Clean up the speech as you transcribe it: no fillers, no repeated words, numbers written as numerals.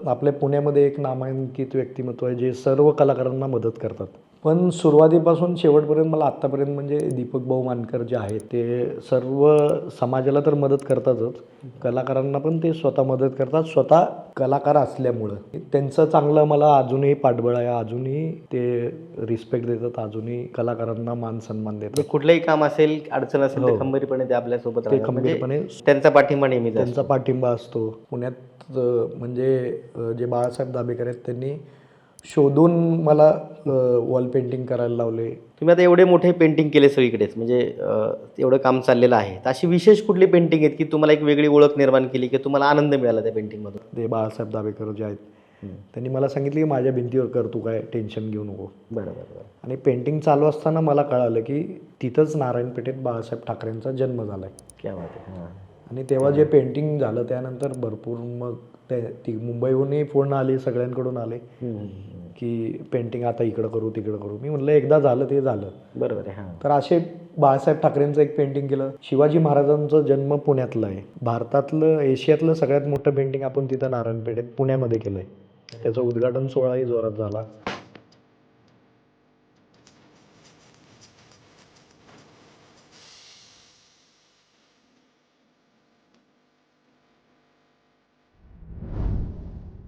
आपल्या पुण्यामध्ये एक नामांकित व्यक्तिमत्व आहे जे सर्व कलाकारांना मदत करतात. पण सुरुवातीपासून शेवटपर्यंत मला आत्तापर्यंत म्हणजे दीपक भाऊ मानकर जे आहेत ते सर्व समाजाला तर मदत करतातच, कलाकारांना पण ते स्वतः मदत करतात. स्वतः कलाकार असल्यामुळं त्यांचं चांगलं मला अजूनही पाठबळ आहे. अजूनही ते रिस्पेक्ट देतात, अजूनही कलाकारांना मान सन्मान देतात. कुठलंही काम असेल, अडचण असेल हो. तर खंबीरपणे ते आपल्यासोबत ते राहतात. म्हणजे खंबीरपणे त्यांचा पाठिंबा नेहमीच त्यांचा असतो. पाठिंबा असतो. पुण्यात जे बाळासाहेब दाभेकर आहेत त्यांनी शोधून मला वॉल पेंटिंग करायला लावले. तुम्ही आता एवढे मोठे पेंटिंग केले सगळीकडेच, म्हणजे एवढं काम चाललेलं आहे, तर अशी विशेष कुठली पेंटिंग आहेत की तुम्हाला एक वेगळी ओळख निर्माण केली, की तुम्हाला आनंद मिळाला त्या पेंटिंगमधून? ते बाळासाहेब दाभेकर जे आहेत त्यांनी मला सांगितलं की माझ्या भिंतीवर कर, तू काय टेन्शन घेऊ नको. बरोबर. आणि पेंटिंग चालू असताना मला कळालं की तिथंच नारायणपेठेत बाळासाहेब ठाकरेंचा जन्म झाला आहे. क्या बात आहे. हां. आणि तेव्हा जे पेंटिंग झालं त्यानंतर भरपूर मग ती मुंबईहूनही फोन आले, सगळ्यांकडून आले की पेंटिंग आता इकडं करू तिकडं करू. मी म्हटलं एकदा झालं ते झालं. बरोबर आहे. हां. तर असे बाळासाहेब ठाकरेंचं एक पेंटिंग केलं. शिवाजी महाराजांचा जन्म पुण्यातला आहे. भारतातलं, एशियातलं सगळ्यात मोठं पेंटिंग आपण तिथं नारायणपेठेत पुण्यामध्ये केलं आहे. त्याचा उद्घाटन सोहळाही जोरात झाला.